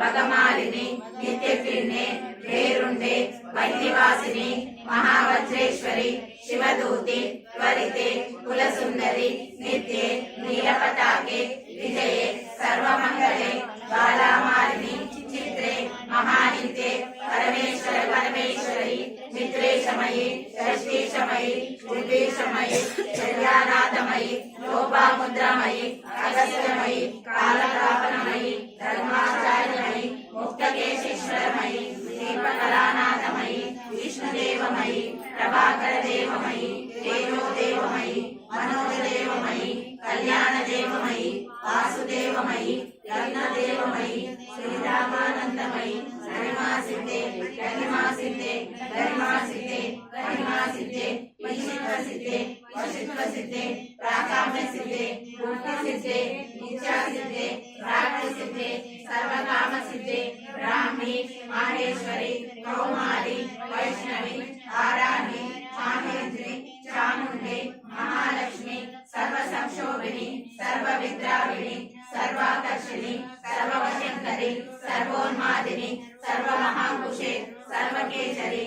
भगमालिनी नित्यपिन्ने वेरुंडे वैनिवासिनी महावज्रेश्वरी शिवदूते त्वरिते कुलसुंदरी नित्ये नीलपताके विजये सर्वमंगले बालामालिनी चित्रे महानित्ये परमेश्वर परमेश्वरी मित्रेशमयी षष्ठीशमयी उद्देशमयी चर्यानाथमयी लोपामुद्रामयी अगस्त्यमयी कालरावणमयी धर्माचार्यमयी मुक्तकेशीश्वरमयी दीपकलानाथमयी विष्णुदेवमयी प्रभाकरदेवमयी तेजोदेवमयी मनोजदेवमयी कल्याणदेवमयी वासुदेवमयी लग्नदेवमयी श्रीरामानंदमयी गरिमासिद्धे गरिमासिद्धे गरिमासिद्धे गरिमासिद्धे वशिष्ठसिद्धे वशिष्ठसिद्धे प्राकाम्यसिद्धे भूतिसिद्धे इच्छासिद्धे प्राप्तिसिद्धे सर्वकामसिद्धे ब्राह्मी माहेश्वरी कौमारी वैष्णवी आराधि माहेन्द्री चामुण्डे महालक्ष्मी सर्वसंक्षोभिनी सर्वविद्राविणी सर्वाकर्षिणी सर्ववशंकरी सर्वोन्मादिनी सर्वमहाकुशे सर्वकेशरी